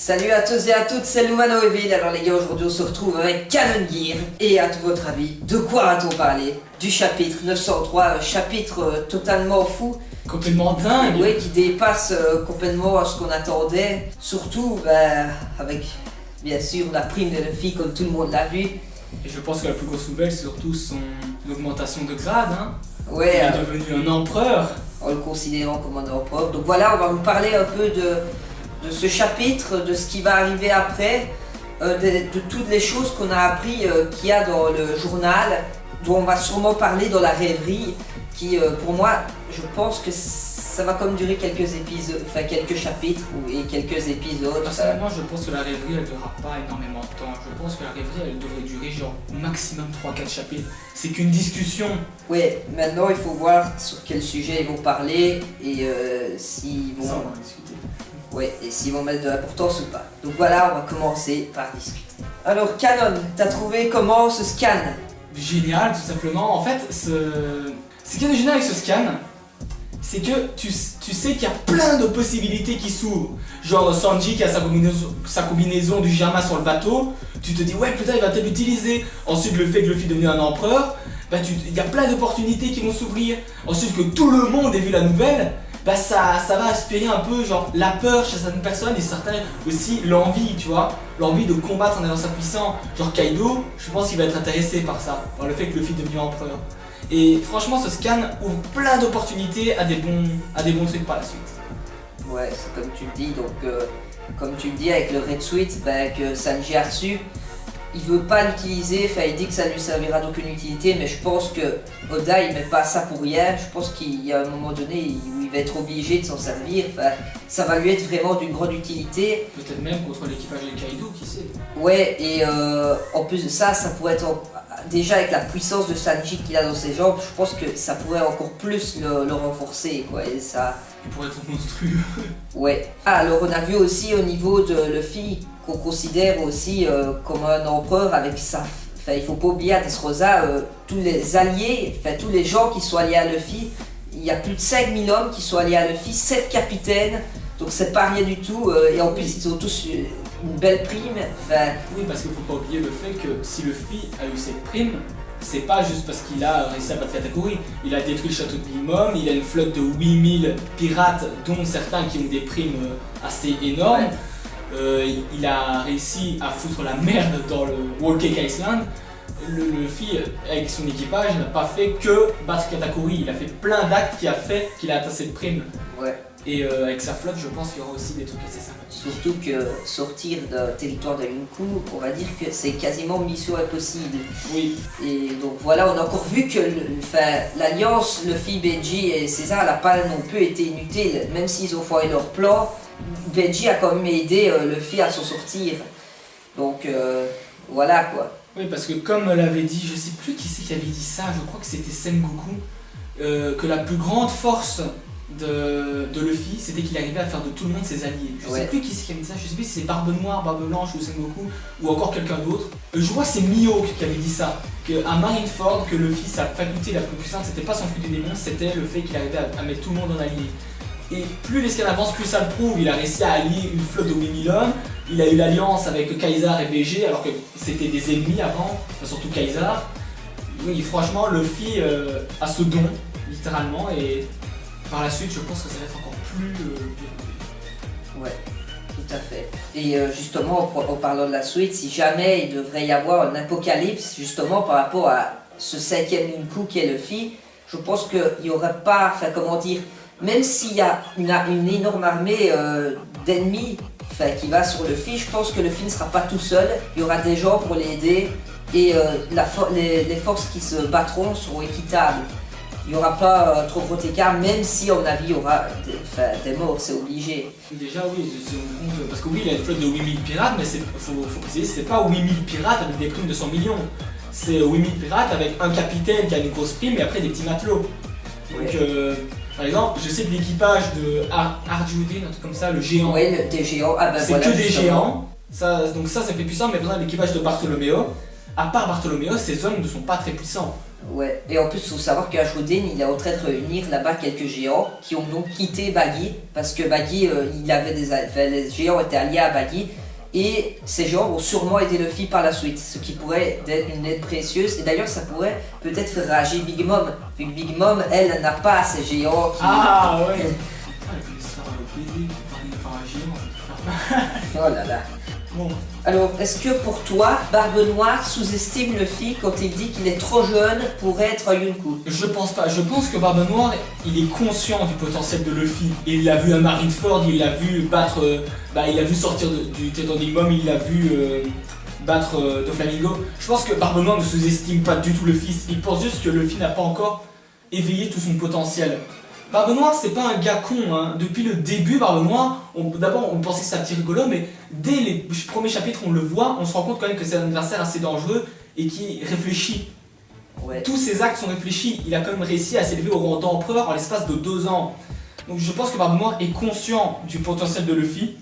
Salut à tous et à toutes, c'est Lumano Evil. Alors les gars, aujourd'hui on se retrouve avec Canon Gear. Et à tout votre avis, de quoi va-t-on parler? Du chapitre 903, un chapitre totalement fou. Complètement dingue. Oui, qui dépasse complètement ce qu'on attendait. Surtout avec, bien sûr, la prime de Luffy, comme tout le monde l'a vu. Et je pense que la plus grosse nouvelle, c'est surtout son augmentation de grade. Ouais, il est devenu un empereur. En le considérant comme un empereur. Donc voilà, on va vous parler un peu de ce chapitre, de ce qui va arriver après, de toutes les choses qu'on a appris qu'il y a dans le journal, dont on va sûrement parler dans la rêverie, qui pour moi, je pense que ça va comme durer quelques épisodes, enfin quelques chapitres et quelques épisodes. Personnellement, je pense que la rêverie, elle ne durera pas énormément de temps. Je pense que la rêverie, elle devrait durer genre maximum 3-4 chapitres. C'est qu'une discussion. Ouais, maintenant il faut voir sur quel sujet ils vont parler et s'ils vont... Ça, on va en discuter. Ouais, et s'ils vont mettre de l'importance ou pas. Donc voilà, on va commencer par discuter. Alors Canon, t'as trouvé comment ce scan? Génial, tout simplement. En fait, ce qui est génial avec ce scan, c'est que tu sais qu'il y a plein de possibilités qui s'ouvrent. Genre Sanji qui a sa combinaison du Germain sur le bateau, tu te dis ouais putain il va peut-être l'utiliser. Ensuite le fait que Luffy est devenu un empereur, il y a plein d'opportunités qui vont s'ouvrir. Ensuite que tout le monde ait vu la nouvelle, ça va aspirer un peu genre la peur chez certaines personnes et certains aussi l'envie, tu vois. L'envie de combattre en étant puissant. Genre Kaido, je pense qu'il va être intéressé par ça, par le fait que Luffy est devenu empereur. Et franchement ce scan ouvre plein d'opportunités à des bons trucs par la suite. Ouais, c'est comme tu le dis, donc comme tu le dis avec le Red Suite que Sanji a reçu, il veut pas l'utiliser, enfin il dit que ça lui servira d'aucune utilité, mais je pense que Oda il met pas ça pour rien, je pense qu'il y a un moment donné où il va être obligé de s'en servir, ça va lui être vraiment d'une grande utilité. Peut-être même contre l'équipage de Kaido, qui sait. Ouais, et en plus de ça, ça pourrait être déjà avec la puissance de Sanji qu'il a dans ses jambes, je pense que ça pourrait encore plus le renforcer, quoi, et ça... Il pourrait être monstrueux. Ouais. Alors on a vu aussi au niveau de Luffy, qu'on considère aussi comme un empereur avec ça. Enfin, il faut pas oublier à Dressrosa, tous les alliés, enfin tous les gens qui sont alliés à Luffy, il y a plus de 5000 hommes qui sont alliés à Luffy, 7 capitaines, donc c'est pas rien du tout, et en plus ils ont tous une belle prime. Oui, parce qu'il faut pas oublier le fait que si Luffy a eu cette prime, c'est pas juste parce qu'il a réussi à battre Katakuri, il a détruit le château de Big Mom, il a une flotte de 8000 pirates, dont certains qui ont des primes assez énormes. Ouais. Il a réussi à foutre la merde dans le Whole Cake Island. Luffy, avec son équipage, n'a pas fait que battre Katakuri, il a fait plein d'actes qui a fait qu'il a atteint cette prime. Ouais. Et avec sa flotte, je pense qu'il y aura aussi des trucs assez sympas. Surtout que sortir d'un territoire de Yonkou, on va dire que c'est quasiment mission impossible. Oui. Et donc voilà, on a encore vu que l'alliance Luffy, Benji et César n'a pas non plus été inutile, même s'ils ont foiré leur plan. Benji a quand même aidé Luffy à s'en sortir. Donc voilà quoi. Oui, parce que comme l'avait dit, je sais plus qui c'est qui avait dit ça, je crois que c'était Sengoku, que la plus grande force de Luffy, c'était qu'il arrivait à faire de tout le monde ses alliés. Je sais plus qui c'est qui avait dit ça, je sais plus si c'est Barbe Noire, Barbe Blanche ou Sengoku, ou encore quelqu'un d'autre. Je crois que c'est Mihawk qui avait dit ça, qu'à Marineford, que Luffy, sa faculté la plus puissante, c'était pas son flux des démons, c'était le fait qu'il arrivait à mettre tout le monde en allié. Et plus l'escale avance, plus ça le prouve, il a réussi à allier une flotte de 8000 hommes, il a eu l'alliance avec Kaisar et BG, alors que c'était des ennemis avant, surtout Kaisar. Oui, franchement, Luffy a ce don, littéralement, et par la suite, je pense que ça va être encore plus Ouais, tout à fait. Et justement, en parlant de la suite, si jamais il devrait y avoir un apocalypse, justement par rapport à ce 5e Yonkou qui est Luffy, je pense qu'il n'y aurait pas, enfin comment dire, même s'il y a une énorme armée d'ennemis qui va sur Luffy, je pense que Luffy ne sera pas tout seul, il y aura des gens pour l'aider et les forces qui se battront seront équitables. Il n'y aura pas trop gros écart, même si à mon avis il y aura des morts, c'est obligé. Déjà oui, parce que oui, il a une flotte de 8000 pirates, mais faut préciser, c'est pas 8000 pirates avec des primes de 100 millions. C'est 8000 pirates avec un capitaine qui a une grosse prime et après des petits matelots. Donc par exemple, je sais que l'équipage de Arjudin, un truc comme ça, le géant. Oui, des géants, c'est voilà, que des géants. Donc ça fait puissant, mais par exemple l'équipage de Bartholoméo, à part Bartholoméo, ces hommes ne sont pas très puissants. Ouais, et en plus, il faut savoir qu'Ashwoden, il est en train de réunir là-bas quelques géants qui ont donc quitté Baggy, parce que Baggy, les géants étaient alliés à Baggy, et ces géants vont sûrement aider Luffy par la suite, ce qui pourrait être une aide précieuse, et d'ailleurs, ça pourrait peut-être faire rager Big Mom, vu que Big Mom, elle, n'a pas ces géants qui... Ah ouais. Elle voulait se faire baiser, par un géant. Oh là là. Bon. Alors, est-ce que pour toi, Barbe Noire sous-estime Luffy quand il dit qu'il est trop jeune pour être un Yonkou? Je pense pas. Je pense que Barbe Noire, il est conscient du potentiel de Luffy. Il l'a vu à Marineford, il l'a vu battre. Il a vu sortir du Titan Big Mom, il l'a vu battre Doflamingo. Je pense que Barbe Noire ne sous-estime pas du tout Luffy. Il pense juste que Luffy n'a pas encore éveillé tout son potentiel. Barbe Noire, c'est pas un gars con, hein. Depuis le début, Barbe Noire, d'abord on pensait que c'était un petit rigolo, mais dès les premiers chapitres, on le voit, on se rend compte quand même que c'est un adversaire assez dangereux et qui réfléchit. Ouais. Tous ses actes sont réfléchis, il a quand même réussi à s'élever au rang d'empereur en l'espace de 2 ans. Donc je pense que Barbe Noire est conscient du potentiel de Luffy,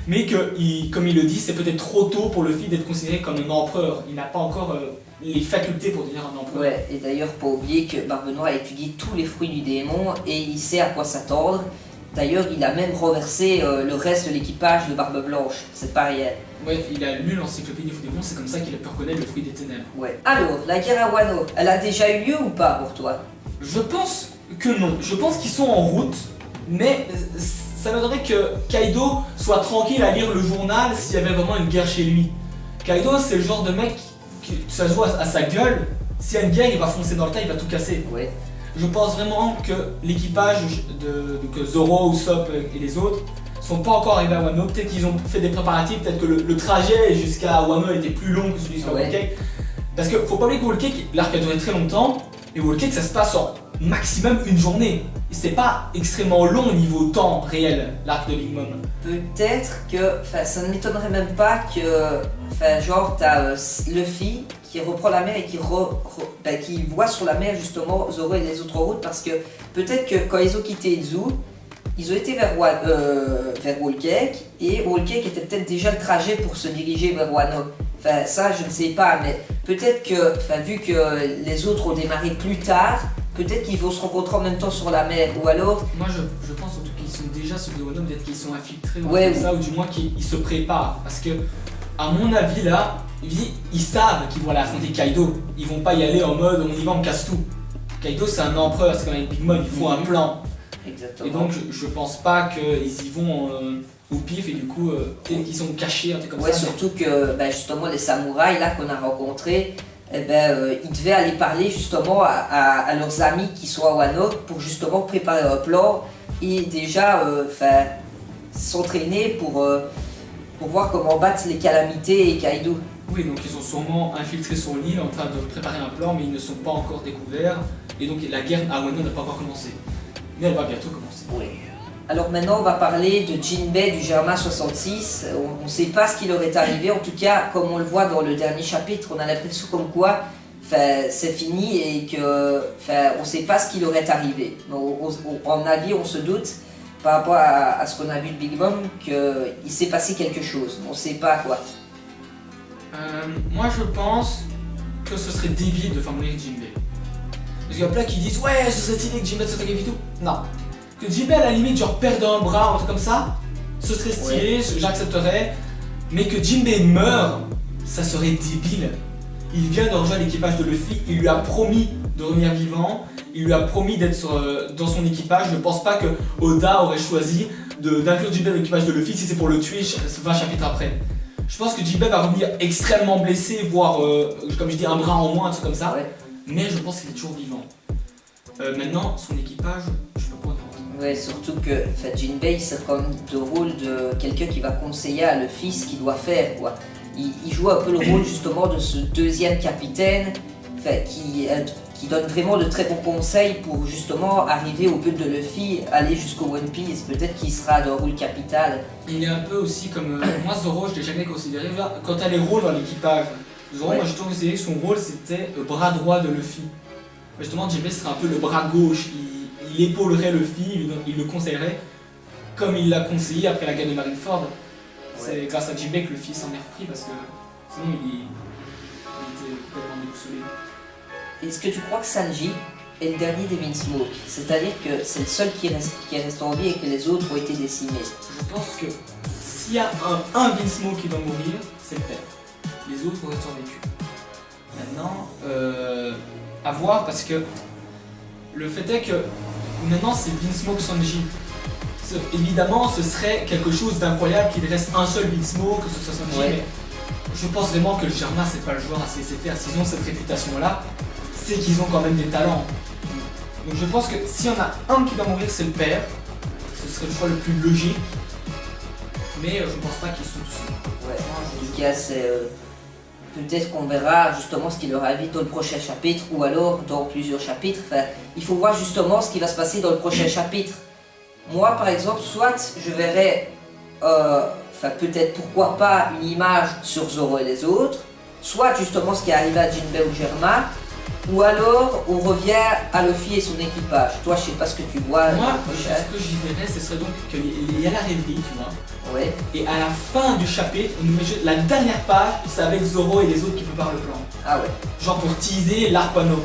mais que, comme il le dit, c'est peut-être trop tôt pour Luffy d'être considéré comme un empereur. Il n'a pas encore les facultés pour devenir un empereur. Ouais, et d'ailleurs, pas oublier que Barbe Noire a étudié tous les fruits du démon et il sait à quoi s'attendre. D'ailleurs, il a même renversé le reste de l'équipage de Barbe Blanche, c'est pas rien. Ouais, il a lu l'encyclopédie des fruits des démons, c'est comme ça qu'il a pu reconnaître le fruit des ténèbres. Ouais. Alors, la guerre à Wano, elle a déjà eu lieu ou pas pour toi? Je pense que non. Je pense qu'ils sont en route, mais ça m'aimerait que Kaido soit tranquille à lire le journal s'il y avait vraiment une guerre chez lui. Kaido, c'est le genre de mec qui ça se voit à sa gueule. S'il y a une guerre, il va foncer dans le tas, il va tout casser. Ouais. Je pense vraiment que l'équipage que Zoro, Usopp et les autres sont pas encore arrivés à Wano. Peut-être qu'ils ont fait des préparatifs, peut-être que le trajet jusqu'à Wano était plus long que celui sur Whole Cake. Parce que faut pas oublier que Whole Cake, l'arc a duré très longtemps, et Whole Cake ça se passe en maximum une journée. C'est pas extrêmement long au niveau temps réel, l'arc de Big Mom. Peut-être que, ça ne m'étonnerait même pas que, genre, t'as Luffy qui reprend la mer et qui voit sur la mer justement Zoro et les autres routes, parce que peut-être que quand ils ont quitté Izu, ils ont été vers Whole Cake, et Whole Cake était peut-être déjà le trajet pour se diriger vers Wano. Ça je ne sais pas, mais peut-être que, vu que les autres ont démarré plus tard, peut-être qu'ils vont se rencontrer en même temps sur la mer, ou alors... Moi je pense surtout qu'ils sont déjà sur le Wano, peut-être qu'ils sont infiltrés ou Ouais, comme ça, ou du moins qu'ils se préparent. Parce que, à mon avis là, ils savent qu'ils vont aller affronter Kaido. Ils vont pas y aller en mode on y va, on casse tout. Kaido c'est un empereur, c'est comme avec Big Mom, il faut un plan. Exactement. Et donc je pense pas qu'ils y vont au pif et du coup peut-être qu'ils sont cachés, un truc comme Ouais, ça. surtout que justement les samouraïs là qu'on a rencontrés, ils devaient aller parler justement à leurs amis qui sont à Wano pour justement préparer un plan et déjà s'entraîner pour voir comment battre les calamités et Kaido. Oui, donc ils sont sûrement infiltrés sur l'île en train de préparer un plan, mais ils ne sont pas encore découverts. Et donc la guerre à Wano n'a pas encore commencé. Mais elle va bientôt commencer. Oui. Alors maintenant on va parler de Jinbei du Germain 66. On ne sait pas ce qui leur est arrivé, en tout cas comme on le voit dans le dernier chapitre, on a l'impression comme quoi c'est fini et que on ne sait pas ce qui leur est arrivé. En avis on se doute par rapport à ce qu'on a vu de Big Mom qu'il s'est passé quelque chose, on ne sait pas quoi. Moi je pense que ce serait débile de faire mourir Jinbei. Parce qu'il y a plein qui disent ouais ce serait stylé que Jinbei se sacrifie tout. Non. Que Jinbei à la limite genre perde un bras ou un truc comme ça, ce serait stylé, j'accepterais. Mais que Jinbei meure, ça serait débile. Il vient de rejoindre l'équipage de Luffy, il lui a promis de revenir vivant, il lui a promis d'être dans son équipage. Je ne pense pas que Oda aurait choisi d'inclure Jinbei dans l'équipage de Luffy si c'est pour le tuer 20 chapitres après. Je pense que Jinbei va revenir extrêmement blessé, voire comme je dis un bras en moins, un truc comme ça. Ouais. Mais je pense qu'il est toujours vivant. Maintenant, son équipage, je peux pas dire. Ouais, surtout que Jinbei c'est comme le rôle de quelqu'un qui va conseiller à Luffy ce qu'il doit faire, quoi. Il joue un peu le rôle justement de ce deuxième capitaine qui donne vraiment de très bons conseils pour justement arriver au but de Luffy, aller jusqu'au One Piece. Peut-être qu'il sera de rôle capital. Il est un peu aussi comme moi Zoro, je l'ai jamais considéré. Là, quand t'as les rôles dans l'équipage, Zoro, moi je trouve que son rôle c'était le bras droit de Luffy. Justement, Jinbei serait un peu le bras gauche. Il épaulerait Luffy, il le conseillerait comme il l'a conseillé après la guerre de Marineford. C'est grâce à Jinbei que Luffy s'en est repris parce que sinon il était complètement déboussolé. Est-ce que tu crois que Sanji est le dernier des Vinsmoke? C'est-à-dire que c'est le seul qui est resté en vie et que les autres ont été décimés. Je pense que s'il y a un Vinsmoke qui va mourir, c'est le père. Les autres vont rester survécu. Maintenant, à voir parce que le fait est que maintenant c'est Vinsmoke Sanji. Évidemment, ce serait quelque chose d'incroyable qu'il reste un seul Vinsmoke, que ce soit Sanji, Ouais. mais je pense vraiment que le Germain c'est pas le joueur à se laisser faire. S'ils ont cette réputation-là, c'est qu'ils ont quand même des talents. Donc je pense que s'il y en a un qui doit mourir, c'est le père. Ce serait le choix le plus logique. Mais je pense pas qu'ils sont tous seuls. Ouais, en tout cas, c'est peut-être qu'on verra justement ce qui leur arrive dans le prochain chapitre ou alors dans plusieurs chapitres. Enfin, il faut voir justement ce qui va se passer dans le prochain chapitre. Moi, par exemple, soit je verrai, enfin peut-être pourquoi pas une image sur Zoro et les autres, soit justement ce qui est arrivé à Jinbei ou Germain, ou alors on revient à Luffy et son équipage. Toi, je sais pas ce que tu vois. Moi, le ce prochain. que j'y verrais, ce serait donc qu'il y a la rêverie, tu vois. Ouais. Et à la fin du chapitre, on nous met juste la dernière page, c'est avec Zoro et les autres qui préparent le plan. Ah ouais. Genre pour teaser l'arc Wano.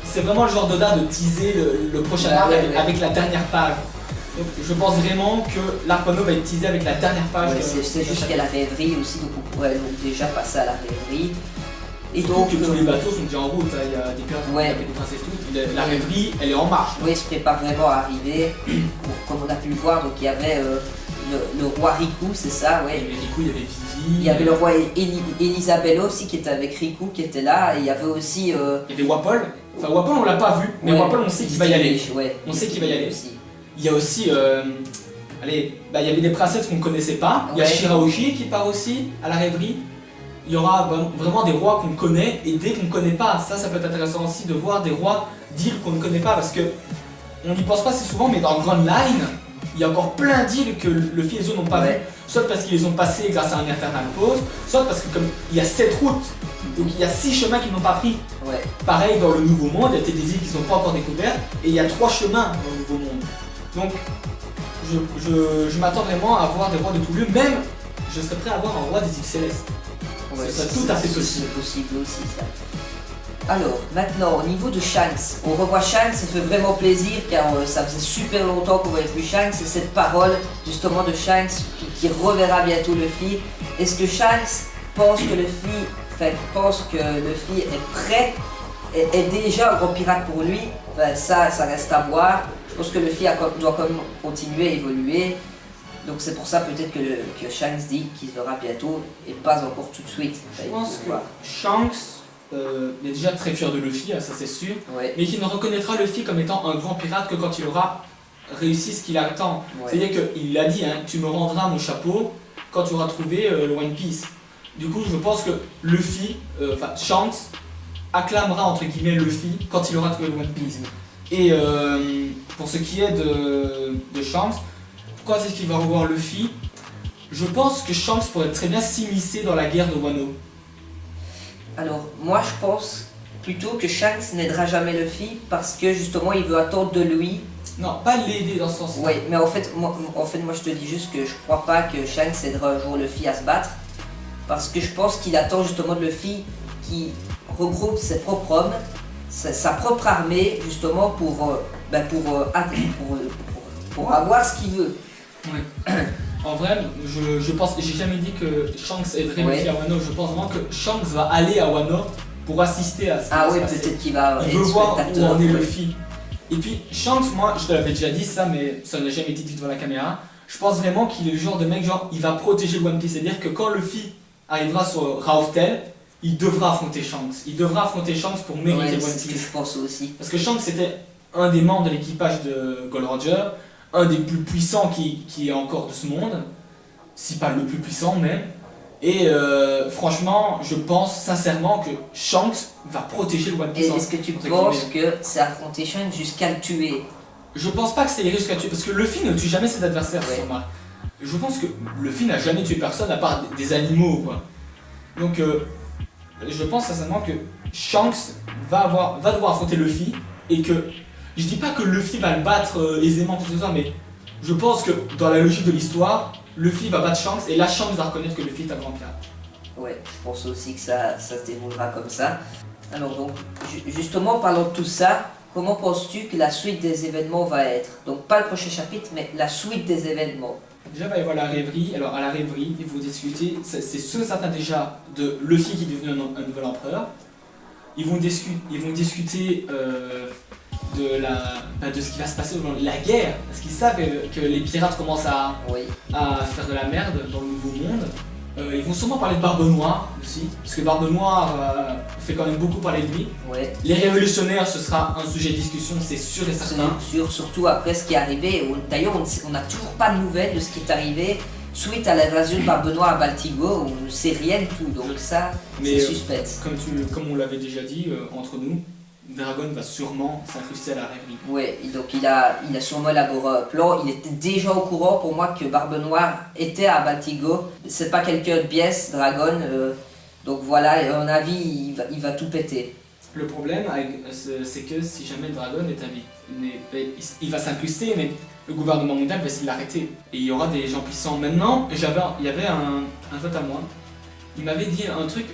C'est vraiment le genre d'Oda de teaser le prochain Bah arc ouais, ouais. avec la dernière page. Donc je pense vraiment que l'arc Wano va être teasé avec la dernière page. Ouais, c'est juste qu'il y a la rêverie aussi, donc on pourrait donc déjà passer à la rêverie. Et Surtout donc, que tous les bateaux sont déjà en route, hein. Il y a des pirates, Ouais. il y a des princesses et tout. La rêverie, elle est en marche. oui, il se prépare vraiment à arriver. Comme on a pu le voir, donc il y avait le roi Riku, c'est ça, Il y ouais. avait Riku, il y avait Vivi. Il y avait le roi Elisabella aussi qui était avec Riku qui était là. Et il y avait aussi. Il y avait Wapol. Enfin, Wapol, on l'a pas vu, mais ouais, Wapol, on sait qu'il va y aller. Ouais, On sait qu'il va y aller. aussi. Il y a aussi. Allez, bah, il y avait des princesses qu'on ne connaissait pas. Il y a Ouais. Shirahoshi qui part aussi à la rêverie. Il y aura vraiment des rois qu'on connaît et des qu'on ne connaît pas. Ça peut être intéressant aussi de voir des rois d'îles qu'on ne connaît pas parce que on n'y pense pas si souvent, mais dans Grand Line, il y a encore plein d'îles que Luffy et les autres n'ont pas Ouais. vues. Soit parce qu'ils les ont passées grâce à un Eternal Pause, soit parce que comme il y a 7 routes, donc il y a 6 chemins qu'ils n'ont pas pris. Ouais. Pareil dans le Nouveau Monde, il y a des îles qu'ils n'ont pas encore découvertes et il y a 3 chemins dans le Nouveau Monde. Donc je m'attends vraiment à voir des rois de tout lieu, même je serais prêt à voir un roi des îles Célestes. Ouais, Ce serait tout à fait possible. C'est possible aussi ça. Alors, maintenant, au niveau de Shanks, on revoit Shanks, ça fait vraiment plaisir car ça faisait super longtemps qu'on voyait plus Shanks et cette parole justement de Shanks qui reverra bientôt Luffy. Est-ce que Shanks pense que Luffy est prêt, est déjà un grand pirate pour lui? Enfin, ça reste à voir. Je pense que Luffy doit quand même continuer à évoluer. Donc c'est pour ça peut-être que Shanks dit qu'il verra bientôt et pas encore tout de suite. Enfin, Je il pense faut que voir. Shanks est déjà très fier de Luffy, ça c'est sûr, Ouais, mais qu'il ne reconnaîtra Luffy comme étant un grand pirate que quand il aura réussi ce qu'il attend. ouais. C'est-à-dire qu'il l'a dit, hein, tu me rendras mon chapeau quand tu auras trouvé le One Piece. Du coup, je pense que Luffy, Shanks, acclamera entre guillemets Luffy quand il aura trouvé le One Piece. Et pour ce qui est de Shanks, pourquoi est-ce qu'il va revoir Luffy? Je pense que Shanks pourrait très bien s'immiscer dans la guerre de Wano. Alors moi je pense plutôt que Shanks n'aidera jamais Luffy parce que justement il veut attendre de lui. Non, pas l'aider dans ce sens-là. Ouais, mais en fait moi je te dis juste que je crois pas que Shanks aidera un jour Luffy à se battre parce que je pense qu'il attend justement de Luffy qui regroupe ses propres hommes, sa propre armée justement pour avoir ce qu'il veut. Ouais. En vrai, je pense, j'ai jamais dit que Shanks aiderait Ouais. Luffy à Wano. Je pense vraiment que Shanks va aller à Wano pour assister à ce qui Ah va oui, se passer. peut-être qu'il va Il veut être voir où spectateur. en est Ouais. Luffy. Et puis Shanks, moi, je te l'avais déjà dit ça, mais ça n'a jamais été dit devant la caméra. Je pense vraiment qu'il est le genre de mec, genre, il va protéger le One Piece. C'est-à-dire que quand Luffy arrivera sur Raftel, il devra affronter Shanks. Il devra affronter Shanks pour mériter Ouais, le One c'est ce que Piece. je pense aussi. Parce que Shanks c'était un des membres de l'équipage de Gold Roger, un des plus puissants qui est encore de ce monde, si pas le plus puissant même. Et franchement, je pense sincèrement que Shanks va protéger le One Et Piece. est-ce que tu entre penses guillemets. que c'est affronter Shanks jusqu'à le tuer? Je pense pas que c'est les risques à tuer, parce que Luffy ne tue jamais ses adversaires, Ouais. si on remarque. Je pense que Luffy n'a jamais tué personne à part des animaux, quoi. Donc, je pense sincèrement que Shanks va devoir affronter Luffy, et que, je dis pas que Luffy va le battre aisément, tout ça, mais je pense que dans la logique de l'histoire, Luffy va battre Shanks, et là Shanks va reconnaître que Luffy est un grand pirate. Ouais, je pense aussi que ça se déroulera comme ça. Alors donc, justement, parlons de tout ça. Comment penses-tu que la suite des événements va être? Donc pas le prochain chapitre, mais la suite des événements. Déjà, il va y avoir la rêverie. Alors, à la rêverie, il faut discuter, c'est sûr et certain déjà, de Luffy qui est devenu un nouvel empereur. Ils vont discuter de ce qui va se passer dans la guerre, parce qu'ils savent que les pirates commencent à faire de la merde dans le nouveau monde. Ils vont sûrement parler de Barbe Noire aussi, parce que Barbe Noire fait quand même beaucoup parler de lui. Ouais. Les révolutionnaires, ce sera un sujet de discussion, c'est sûr et certain. Surtout après ce qui est arrivé. D'ailleurs, on n'a toujours pas de nouvelles de ce qui est arrivé suite à l'invasion de Barbe Noire à Baltigo. On ne sait rien du tout, donc ça, c'est suspense. Comme on l'avait déjà dit entre nous, Dragon va sûrement s'incruster à la rêverie. Ouais, donc il a sûrement élaboré un plan. Il était déjà au courant pour moi que Barbe Noire était à Baltigo. C'est pas quelqu'un de biais, Dragon. Donc voilà, à mon avis, il va tout péter. Le problème, c'est que si jamais Dragon il va s'incruster, mais le gouvernement mondial va essayer de l'arrêter. Et il y aura des gens puissants. Maintenant, il y avait un pote à moi, il m'avait dit un truc,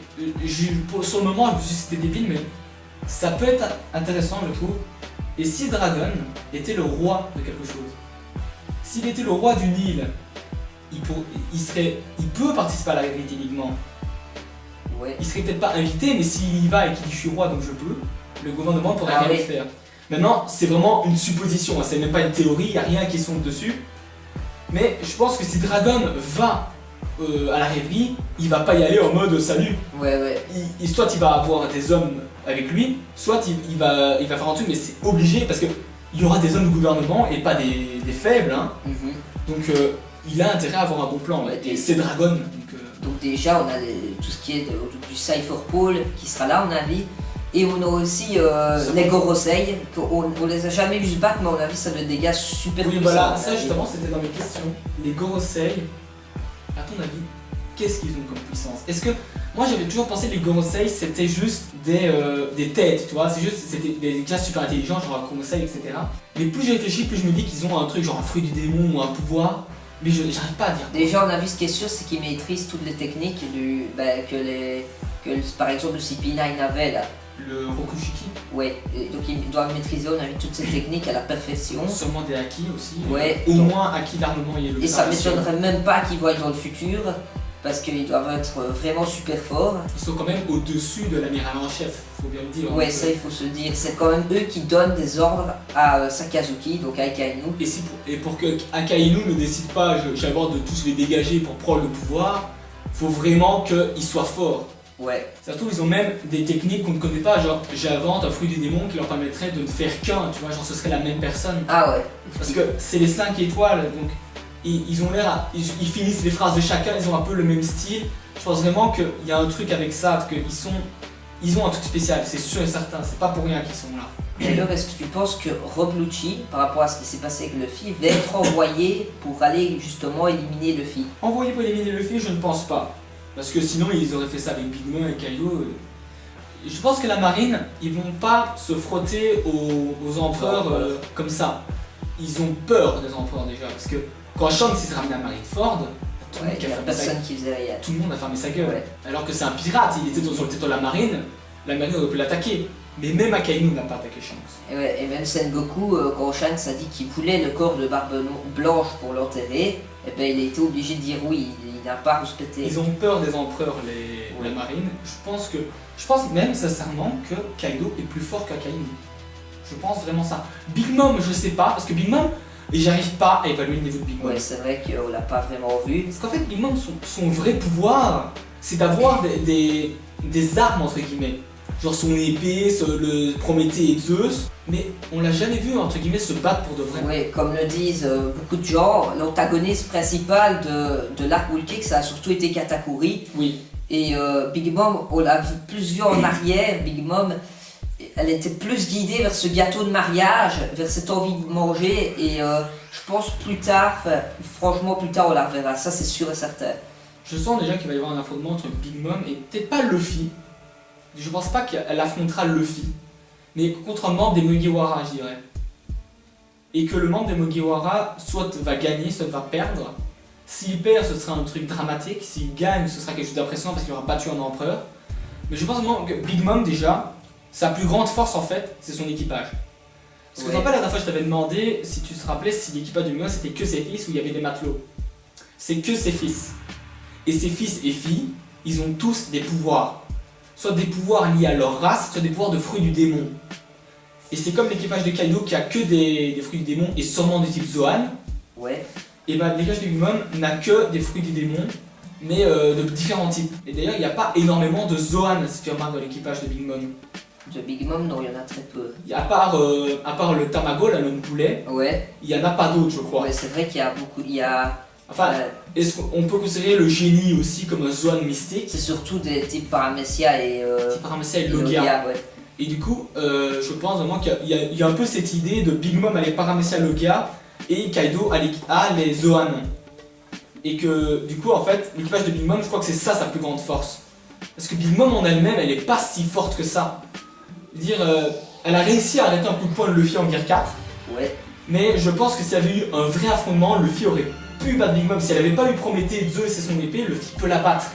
sur le moment je me suis dit c'était débile, mais ça peut être intéressant je trouve. Et si Dragon était le roi de quelque chose, s'il était le roi d'une île, il peut participer à la rêverie techniquement. Ouais. Il serait peut-être pas invité, mais s'il y va et qu'il dit je suis roi donc je peux, le gouvernement pourrait rien faire. Maintenant, c'est vraiment une supposition, c'est même pas une théorie, il n'y a rien qui sonne dessus. Mais je pense que si Dragon va à la rêverie, il va pas y aller en mode salut. Ouais. Soit il va avoir des hommes avec lui, soit il va faire un truc, mais c'est obligé parce que il y aura des hommes de gouvernement et pas des faibles. Hein. Donc il a intérêt à avoir un bon plan. Ouais, et c'est Dragon. Donc déjà, on a tout ce qui est du Cypherpole qui sera là, on a vu. Et on a aussi les Gorosei, on les a jamais vus se battre, mais on a vu ça de dégâts super puissants. Oui, voilà, ça justement c'était dans mes questions. Les Gorosei, à ton avis, qu'est-ce qu'ils ont comme puissance? Est-ce que moi j'avais toujours pensé que les Gorosei c'était juste des têtes, tu vois, c'était des classes super intelligents, genre un Gorosei, etc. Mais plus je réfléchis, plus je me dis qu'ils ont un truc genre un fruit du démon ou un pouvoir. Mais j'arrive pas à dire. Déjà, on a vu ce qui est sûr, c'est qu'ils maîtrisent toutes les techniques que par exemple le CP9 avait là. Le Rokushiki. Ouais, donc ils doivent maîtriser, on a vu toutes ces techniques à la perfection. Sûrement des acquis aussi. Ouais. Au moins acquis d'armement et le. Et ça m'étonnerait même pas qu'ils voient dans le futur, parce qu'ils doivent être vraiment super forts. Ils sont quand même au-dessus de l'amiral en chef, faut bien le dire. Ouais, ça il faut se dire. C'est quand même eux qui donnent des ordres à Sakazuki, donc à Akainu. Et pour que Akainu ne décide pas, j'aborde de tous les dégager pour prendre le pouvoir, faut vraiment qu'ils soient forts. Ouais. Ça se trouve, ils ont même des techniques qu'on ne connaît pas, genre j'invente un fruit du démon qui leur permettrait de ne faire qu'un, tu vois, genre ce serait la même personne. Ah ouais. Parce que c'est les 5 étoiles, donc ils ont l'air, ils finissent les phrases de chacun, ils ont un peu le même style. Je pense vraiment qu'il y a un truc avec ça, parce qu'ils ont un truc spécial, c'est sûr et certain, c'est pas pour rien qu'ils sont là. D'ailleurs, est-ce que tu penses que Rob Lucci, par rapport à ce qui s'est passé avec Luffy, va être envoyé pour aller justement éliminer Luffy? Envoyé pour éliminer Luffy, je ne pense pas. Parce que sinon ils auraient fait ça avec Big Mom et Kaido. Je pense que la marine, ils vont pas se frotter aux empereurs comme ça. Ils ont peur des empereurs déjà. Parce que quand Shanks s'est ramené à Marineford, il y a personne qui faisait rien. Tout le monde a fermé sa gueule. Ouais. Alors que c'est un pirate, il était sur le territoire de la marine aurait pu l'attaquer. Mais même Akainu n'a pas attaqué Shanks. Et même Sengoku, quand Shanks a dit qu'il voulait le corps de Barbe Blanche pour l'enterrer, et ben il a été obligé de dire oui, il n'a pas respecté. Ils ont peur des empereurs, la marine. Je pense même sincèrement que Kaido est plus fort qu'Akainu. Je pense vraiment ça. Big Mom, je sais pas, parce que Big Mom, j'arrive pas à évaluer le niveau de Big Mom. Ouais, c'est vrai qu'on l'a pas vraiment vu. Parce qu'en fait, Big Mom, son vrai pouvoir, c'est d'avoir des armes, entre guillemets. Genre son épée, le Prométhée et Zeus, mais on l'a jamais vu entre guillemets se battre pour de vrai. Oui, comme le disent beaucoup de gens, l'antagoniste principal de l'arc Wool Kick, ça a surtout été Katakuri. Oui. Et Big Mom, on l'a plus vu en arrière, Big Mom, elle était plus guidée vers ce gâteau de mariage, vers cette envie de manger, et je pense plus tard, franchement plus tard on la reverra, ça c'est sûr et certain. Je sens déjà qu'il va y avoir un affrontement entre Big Mom et peut-être pas Luffy. Je pense pas qu'elle affrontera Luffy, mais contre un membre des Mugiwara, je dirais. Et que le membre des Mugiwara soit va gagner, soit va perdre. S'il perd, ce sera un truc dramatique. S'il gagne, ce sera quelque chose d'impressionnant parce qu'il aura battu un empereur. Mais je pense vraiment que Big Mom, déjà, sa plus grande force en fait, c'est son équipage. Parce que je me rappelle la dernière fois, je t'avais demandé si tu te rappelais si l'équipage de Big Mom c'était que ses fils ou il y avait des matelots. C'est que ses fils. Et ses fils et filles, ils ont tous des pouvoirs. Soit des pouvoirs liés à leur race, soit des pouvoirs de fruits du démon. Et c'est comme l'équipage de Kaido qui a que des fruits du démon et sûrement de type Zoan. Ouais. Et bah l'équipage de Big Mom n'a que des fruits du démon, mais de différents types. Et d'ailleurs, il n'y a pas énormément de Zoan si tu remarques dans l'équipage de Big Mom. De Big Mom, non, il y en a très peu. À part le Tamago, là, l'homme poulet, Ouais. il n'y en a pas d'autres, je crois. Ouais, c'est vrai qu'il y a beaucoup. Il y a. Enfin, est-ce qu'on peut considérer le génie aussi comme un Zoan mystique? C'est surtout des types Paramecia et. Paramecia et Logia. Ouais. Et du coup, je pense vraiment qu'il y a un peu cette idée de Big Mom avec Paramecia Logia et Kaido a les Zoan. Et que du coup, en fait, l'équipage de Big Mom, je crois que c'est ça sa plus grande force. Parce que Big Mom en elle-même, elle est pas si forte que ça. Dire, elle a réussi à arrêter un coup de poing de Luffy en Gear 4. Ouais. Mais je pense que s'il y avait eu un vrai affrontement, Luffy aurait pu battre Big Mom. Si elle avait pas eu Prométhée, Zeus et son épée, Luffy peut la battre.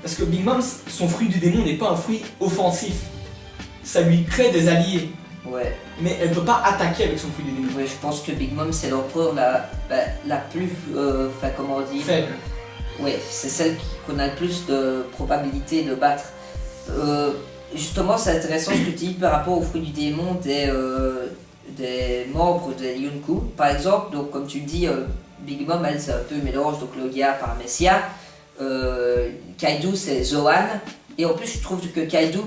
Parce que Big Mom, son fruit du démon n'est pas un fruit offensif. Ça lui crée des alliés. Ouais. Mais elle peut pas attaquer avec son fruit du démon. Ouais, je pense que Big Mom c'est l'empereur la plus. Enfin, comment on dit. Faible. Ouais, c'est celle qu'on a le plus de probabilité de battre. Justement, c'est intéressant ce que tu dis par rapport aux fruits du démon des membres de Yonkou. Par exemple, donc, comme tu le dis, Big Mom, elle, c'est un peu mélange, donc Logia, Paramecia. Kaido, c'est Zoan. Et en plus, je trouve que Kaido,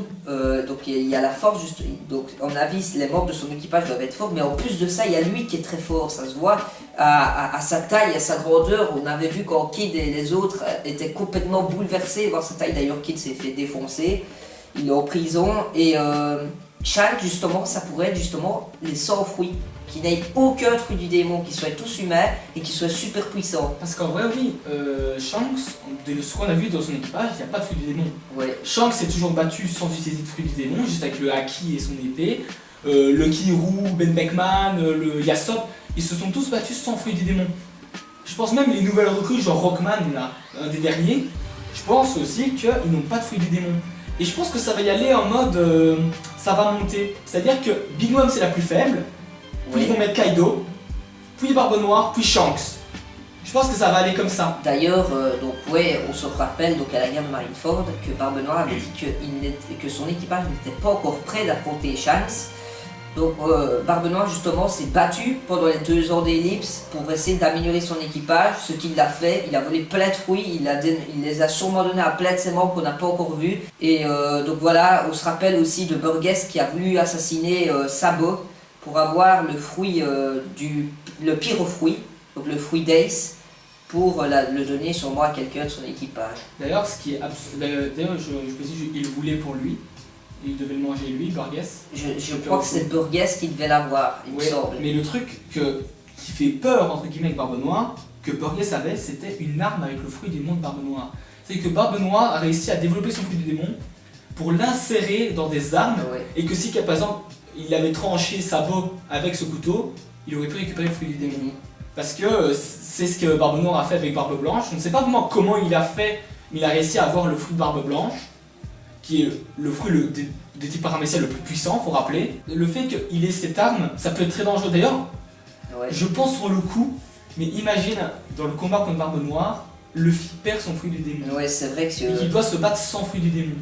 donc il y a la force, juste, donc à mon avis, les membres de son équipage doivent être forts, mais en plus de ça, il y a lui qui est très fort. Ça se voit à sa taille, à sa grandeur. On avait vu quand Kid et les autres étaient complètement bouleversés voir sa taille. D'ailleurs, Kid s'est fait défoncer. Il est en prison et Shanks, justement, ça pourrait être justement les 100 fruits, qui n'aient aucun fruit du démon, qui soient tous humains et qui soient super puissants. Parce qu'en vrai, oui, Shanks, de ce qu'on a vu dans son équipage, il n'y a pas de fruit du démon. Ouais. Shanks s'est toujours battu sans utiliser de fruit du démon, juste avec le Haki et son épée. Le Kiru, Ben Beckman, le Yasop, ils se sont tous battus sans fruit du démon. Je pense même les nouvelles recrues, genre Rockman, là, un des derniers, je pense aussi qu'ils n'ont pas de fruit du démon. Et je pense que ça va y aller en mode, ça va monter. C'est-à-dire que Big Mom c'est la plus faible, puis ils vont mettre Kaido, puis Barbe Noire, puis Shanks. Je pense que ça va aller comme ça. D'ailleurs, donc ouais, on se rappelle donc à la guerre de Marineford que Barbe Noire avait dit que son équipage n'était pas encore prêt d'affronter Shanks. Donc Barbe Noire justement s'est battu pendant les 2 ans d'ellipse pour essayer d'améliorer son équipage, ce qu'il a fait. Il a volé plein de fruits, il les a sûrement donnés à plein de ses membres qu'on n'a pas encore vus. Et donc voilà, on se rappelle aussi de Burgess qui a voulu assassiner Sabo pour avoir le fruit, le pire fruit, donc le fruit d'Ace, pour le donner sûrement à quelqu'un de son équipage. D'ailleurs, ce qui est d'ailleurs, je précise, il le voulait pour lui. Il devait le manger lui, Burgess. Je crois que c'est Burgess qui devait l'avoir, il me semble. Mais le truc qui fait peur, entre guillemets, avec Barbe Noire, que Burgess avait, c'était une arme avec le fruit du démon de Barbe Noire. C'est que Barbe Noire a réussi à développer son fruit du démon pour l'insérer dans des armes, et que si, par exemple, il avait tranché Sabo avec ce couteau, il aurait pu récupérer le fruit du démon. Parce que c'est ce que Barbe Noire a fait avec Barbe Blanche. On ne sait pas vraiment comment il a fait, mais il a réussi à avoir le fruit de Barbe Blanche, qui est le fruit des types Paramecia le plus puissant, faut rappeler. Le fait qu'il ait cette arme, ça peut être très dangereux. D'ailleurs, je pense sur le coup, mais imagine, dans le combat contre Barbe Noire, Luffy perd son fruit du démon. Ouais, c'est vrai que... Et qu'il doit se battre sans fruit du démon.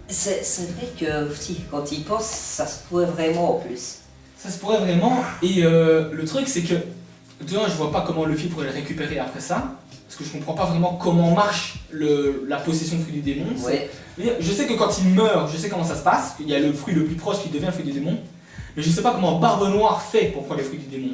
C'est vrai que, si, quand il pense, ça se pourrait vraiment en plus. Ça se pourrait vraiment, et le truc c'est que, de un, je vois pas comment Luffy pourrait le récupérer après ça, parce que je comprends pas vraiment comment marche la possession de fruit du démon. Ouais. Je sais que quand il meurt, je sais comment ça se passe, qu'il y a le fruit le plus proche qui devient le fruit du démon, mais je sais pas comment Barbe Noire fait pour prendre les fruits du démon.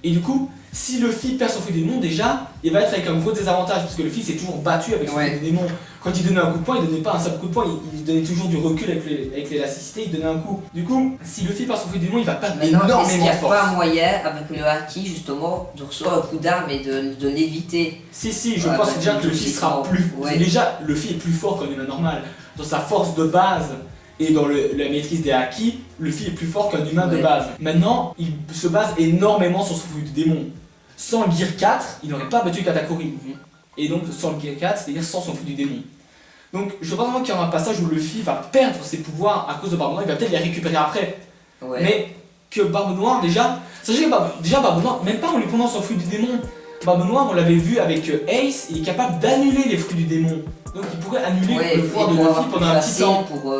Et du coup, si Luffy perd son fruit du démon, déjà, il va être avec un gros désavantage, parce que Luffy s'est toujours battu avec son fruit du démon. Quand il donnait un coup de poing, il donnait pas un simple coup de poing, il donnait toujours du recul avec l'élasticité, il donnait un coup. Du coup, si Luffy perd son fruit du démon, il va perdre énormément de force. Est-ce qu'il n'y a pas un moyen, avec le haki, justement, de recevoir un coup d'arme et de l'éviter? Si, je pense déjà que Luffy sera plus... Déjà, Luffy est plus fort qu'un humain normal. Dans sa force de base et dans la maîtrise des haki, Luffy est plus fort qu'un humain de base. Maintenant, il se base énormément sur son fruit du démon. sans le Gear 4, il n'aurait pas battu Katakuri. Et donc sans le Gear 4, c'est-à-dire sans son fruit du démon. Donc je pense vraiment qu'il y aura un passage où Luffy va perdre ses pouvoirs à cause de Barbe Noire, il va peut-être les récupérer après. Ouais. Mais que Barbe Noire, déjà, sachez que Barbe Noire, même pas en lui prenant son fruit du démon, Barbe Noire, on l'avait vu avec Ace, il est capable d'annuler les fruits du démon. Donc il pourrait annuler le pouvoir de Luffy pendant un petit temps. Pour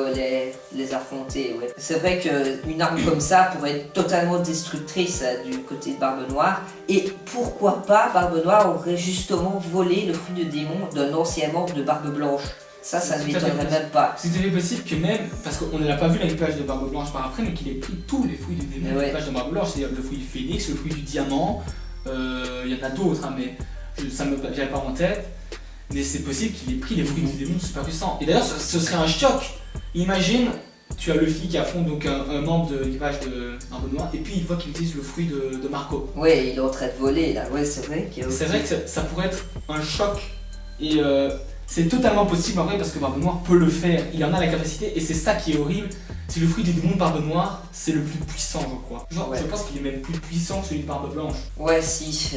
les affronter, ouais. C'est vrai qu'une arme comme ça pourrait être totalement destructrice du côté de Barbe Noire. Et pourquoi pas Barbe Noire aurait justement volé le fruit de démon d'un ancien membre de Barbe Blanche. Ça ne m'étonnerait même pas. C'est tout à fait possible que même, parce qu'on ne l'a pas vu l'équipage de Barbe Blanche par après, mais qu'il ait pris tous les fruits du démon, l'équipage de Barbe Blanche, c'est-à-dire le fruit du phénix, le fruit du diamant, il y en a d'autres, hein, mais ça ne me vient pas en tête. Mais c'est possible qu'il ait pris les fruits du démon super puissants. Et d'ailleurs, ce serait un choc. Imagine, tu as Luffy qui affronte donc un membre de l'équipage de Barbe Noire, et puis il voit qu'il utilise le fruit de Marco. Ouais, il est en train de voler là, ouais, c'est vrai. C'est vrai que ça pourrait être un choc. Et c'est totalement possible en vrai parce que Barbe Noire peut le faire. Il en a la capacité, et c'est ça qui est horrible. C'est le fruit du démon de Barbe Noire, c'est le plus puissant, je crois. Genre, je pense qu'il est même plus puissant que celui de Barbe Blanche. Ouais, si.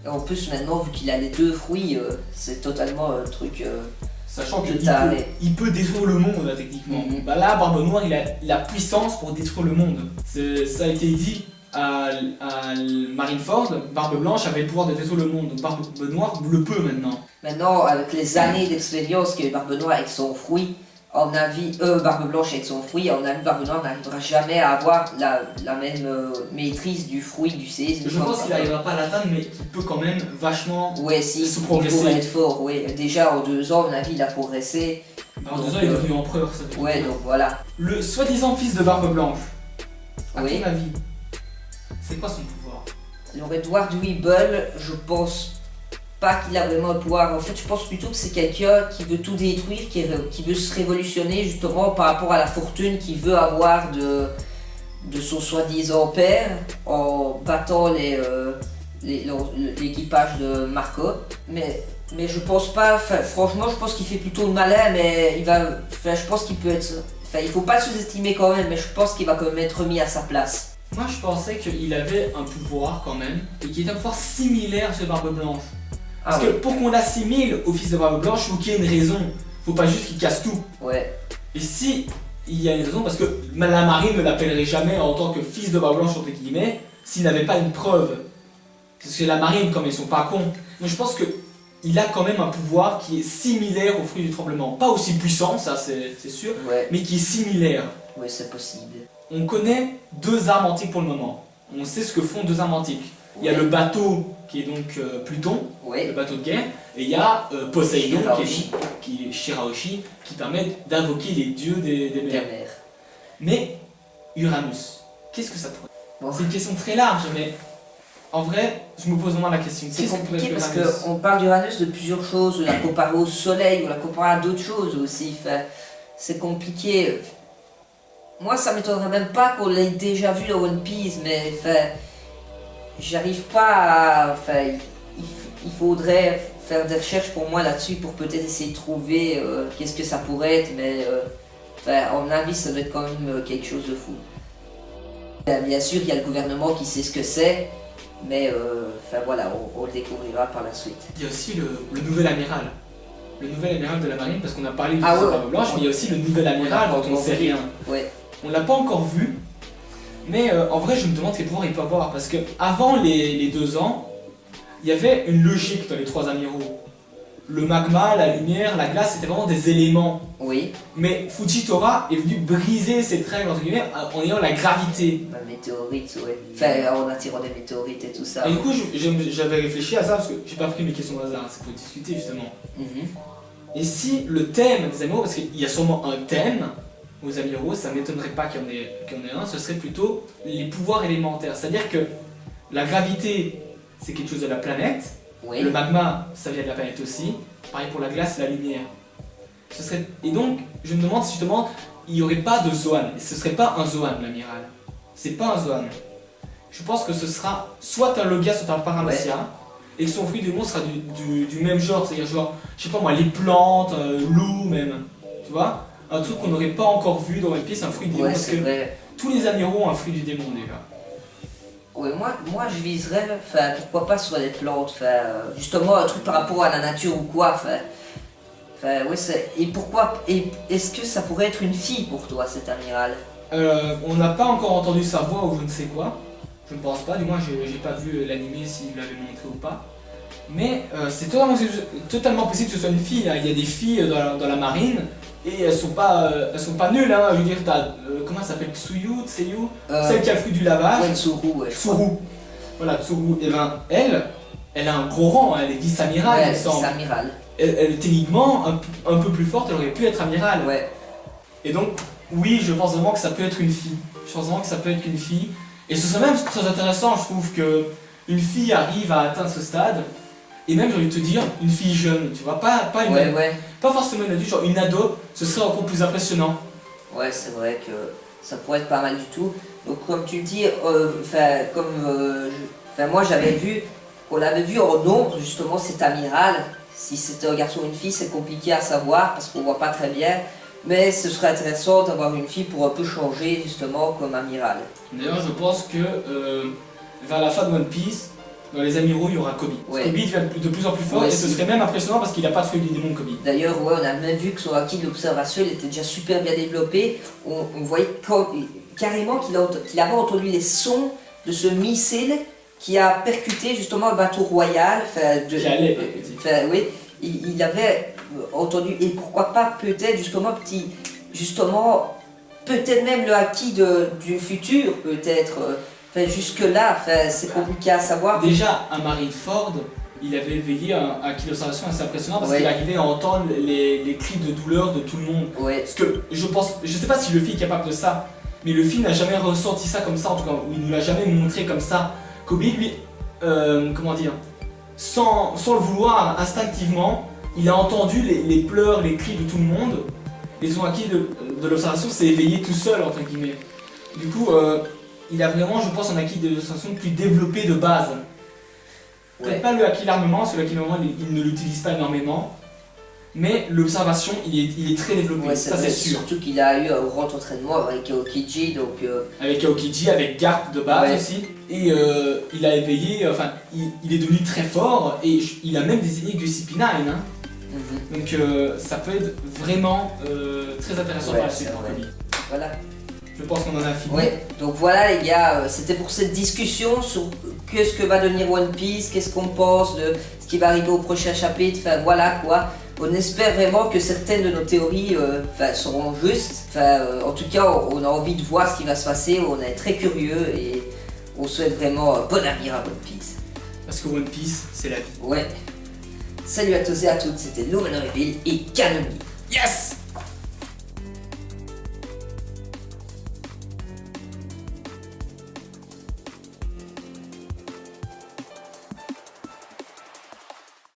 En plus, maintenant, vu qu'il a les deux fruits, c'est totalement un truc. Sachant qu'il peut détruire le monde, là, techniquement. Bah là, Barbe Noire, il a la puissance pour détruire le monde. Ça a été dit à Marineford, Barbe Blanche avait le pouvoir de détruire le monde. Donc Barbe Noire le peut maintenant. Maintenant, avec les années d'expérience que Barbe Noire avec son fruit, en avis, Barbe Blanche avec son fruit, en avis, Barbe Noire n'arrivera jamais à avoir la même maîtrise du fruit du séisme. Je pense qu'il n'arrivera pas à l'atteindre, mais qu'il peut quand même vachement se progresser. Il pourrait être fort, ouais. Déjà en 2 ans, en avis, il a progressé. En 2 ans, il est devenu empereur, ça. Ouais, donc voilà. Le soi-disant fils de Barbe Blanche, à ton avis, c'est quoi son pouvoir? Alors Edward Weeble, je pense pas qu'il a vraiment un pouvoir. En fait, je pense plutôt que c'est quelqu'un qui veut tout détruire, qui veut se révolutionner justement par rapport à la fortune qu'il veut avoir de son soi-disant père en battant l'équipage de Marco. Mais je pense pas, franchement, je pense qu'il fait plutôt le malin, mais je pense qu'il peut être. Il faut pas le sous-estimer quand même, mais je pense qu'il va quand même être remis à sa place. Moi, je pensais qu'il avait un pouvoir quand même, et qu'il était un pouvoir similaire chez Barbe Blanche. Parce que pour qu'on l'assimile au fils de Barbe Blanche, il faut qu'il y ait une raison. Faut pas juste qu'il casse tout. Ouais. Et si il y a une raison, parce que la marine ne l'appellerait jamais en tant que fils de Barbe Blanche, entre guillemets, s'il n'avait pas une preuve. Parce que la marine, comme ils sont pas cons. Donc je pense qu'il a quand même un pouvoir qui est similaire au fruit du tremblement. Pas aussi puissant, ça c'est sûr, mais qui est similaire. Ouais, c'est possible. On connaît 2 armes antiques pour le moment. On sait ce que font 2 armes antiques. Il y a le bateau qui est donc Pluton, le bateau de guerre, et il y a Poséidon qui est Shirahoshi, qui permet d'invoquer les dieux des mers. Mais Uranus, qu'est-ce que ça pourrait être? C'est une question très large, mais en vrai, je me pose vraiment la question. C'est compliqué parce qu'on parle d'Uranus de plusieurs choses, on la compare au soleil, on la compare à d'autres choses aussi. C'est compliqué. Moi, ça m'étonnerait même pas qu'on l'ait déjà vu dans One Piece, mais j'arrive pas à. Il faudrait faire des recherches pour moi là-dessus pour peut-être essayer de trouver qu'est-ce que ça pourrait être, mais à mon avis, ça doit être quand même quelque chose de fou. Bien sûr, il y a le gouvernement qui sait ce que c'est, mais voilà, on le découvrira par la suite. Il y a aussi le nouvel amiral. Le nouvel amiral de la marine, parce qu'on a parlé du Barbe Blanche, mais il y a aussi le nouvel amiral dont on ne sait rien. Ouais. On l'a pas encore vu, mais en vrai je me demande quel pouvoir il peut avoir, parce que avant les 2 ans, il y avait une logique dans les 3 amiraux. Le magma, la lumière, la glace, c'était vraiment des éléments. Oui. Mais Fujitora est venu briser cette règle entre guillemets en ayant la gravité. La météorite, en attirant des météorites et tout ça. Et du coup j'avais réfléchi à ça, parce que j'ai pas pris mes questions au hasard, c'est pour discuter justement. Et si le thème des amiraux, parce qu'il y a sûrement un thème aux amiraux, ça m'étonnerait pas qu'il y en ait un, ce serait plutôt les pouvoirs élémentaires. C'est-à-dire que la gravité, c'est quelque chose de la planète, le magma, ça vient de la planète aussi, pareil pour la glace et la lumière. Et donc, je me demande si justement, il n'y aurait pas de Zoan, et ce serait pas un Zoan, l'amiral. C'est pas un Zoan. Je pense que ce sera soit un Logia, soit un Paramecia, et que son fruit de monstre sera du même genre, c'est-à-dire genre, je sais pas moi, les plantes, l'eau même, tu vois, un truc qu'on n'aurait pas encore vu dans One Piece, un fruit du démon, parce que tous les amiraux ont un fruit du démon déjà. Ouais, moi je viserais, enfin, pourquoi pas sur les plantes, enfin, justement un truc par rapport à la nature ou quoi, enfin, ouais, et pourquoi, et est-ce que ça pourrait être une fille pour toi, cet amiral? On n'a pas encore entendu sa voix ou je ne sais quoi. Je ne pense pas, du moins j'ai pas vu l'animé s'il l'avait montré ou pas. Mais c'est totalement possible que ce soit une fille, hein. Il y a des filles dans la marine et elles sont pas nulles, hein. Je veux dire, comment elle s'appelle, Tsuyu, celle qui a le fruit du lavage. Ouais, Tsuru, ouais. Tsuru. Voilà, Tsuru. Et ben elle a un gros rang, hein. Elle est vice-amiral, Ouais, il me semble. vice-amiral. Techniquement, un peu plus forte, elle aurait pu être amirale. Ouais. Et donc, oui, je pense vraiment que ça peut être une fille. Je pense vraiment que ça peut être une fille. Et ce serait même très intéressant, je trouve, que une fille arrive à atteindre ce stade. Et même, j'ai envie de te dire, une fille jeune, tu vois, pas une Ouais. pas forcément une adulte, genre une ado, ce serait encore plus impressionnant. Ouais, c'est vrai que ça pourrait être pas mal du tout. Donc comme tu dis, moi j'avais vu, on l'avait vu en nombre justement cet amiral. Si c'était un garçon ou une fille, c'est compliqué à savoir parce qu'on voit pas très bien. Mais ce serait intéressant d'avoir une fille pour un peu changer justement comme amiral. D'ailleurs, je pense que vers la fin de One Piece, dans les amiraux, il y aura Kobe. Ouais. Kobe devient de plus en plus fort Ouais, et ce serait même impressionnant parce qu'il n'a pas de feuille du démon, Kobe. D'ailleurs, ouais, on a même vu que son acquis de l'observation il était déjà super bien développé. On voyait carrément qu'il avait entendu les sons de ce missile qui a percuté justement un bateau royal. Qui allait percuter. Oui, il avait entendu, et pourquoi pas peut-être peut-être même le acquis du futur, peut-être. Jusque-là, c'est compliqué à savoir. Déjà, à Marineford, il avait éveillé un acquis d'observation assez impressionnant parce Ouais. qu'il arrivait à entendre les cris de douleur de tout le monde. Ouais. Parce que je sais pas si Luffy est capable de ça, mais Luffy n'a jamais ressenti ça comme ça, en tout cas, ou il ne l'a jamais montré comme ça. Kobe, lui, comment dire, sans le vouloir, instinctivement, il a entendu les pleurs, les cris de tout le monde, et son acquis de l'observation s'est éveillé tout seul, entre guillemets. Du coup, il a vraiment, je pense, un acquis de l'observation plus développé de base. Peut-être Ouais. pas le acquis d'armement, parce que l'acquis d'armement, il ne l'utilise pas énormément. Mais l'observation, il est très développé, Ouais, ça c'est sûr. Surtout qu'il a eu un grand entraînement avec Aokiji, donc Avec Aokiji, avec Garp de base Ouais. aussi. Et il a éveillé, enfin, il est devenu très fort et il a même des énigmes du CP9. Hein. Donc ça peut être vraiment très intéressant Ouais, par la suite c'est pour vrai. Kobe. voilà. Je pense qu'on en a fini. Ouais, donc voilà les gars, c'était pour cette discussion sur qu'est-ce que va devenir One Piece, qu'est-ce qu'on pense de ce qui va arriver au prochain chapitre, enfin voilà quoi. On espère vraiment que certaines de nos théories seront justes. En tout cas, on a envie de voir ce qui va se passer, on est très curieux et on souhaite vraiment un bon avenir à One Piece. Parce que One Piece, c'est la vie. Ouais. Salut à tous et à toutes, c'était Luminary Ville et Kanomi. Yes!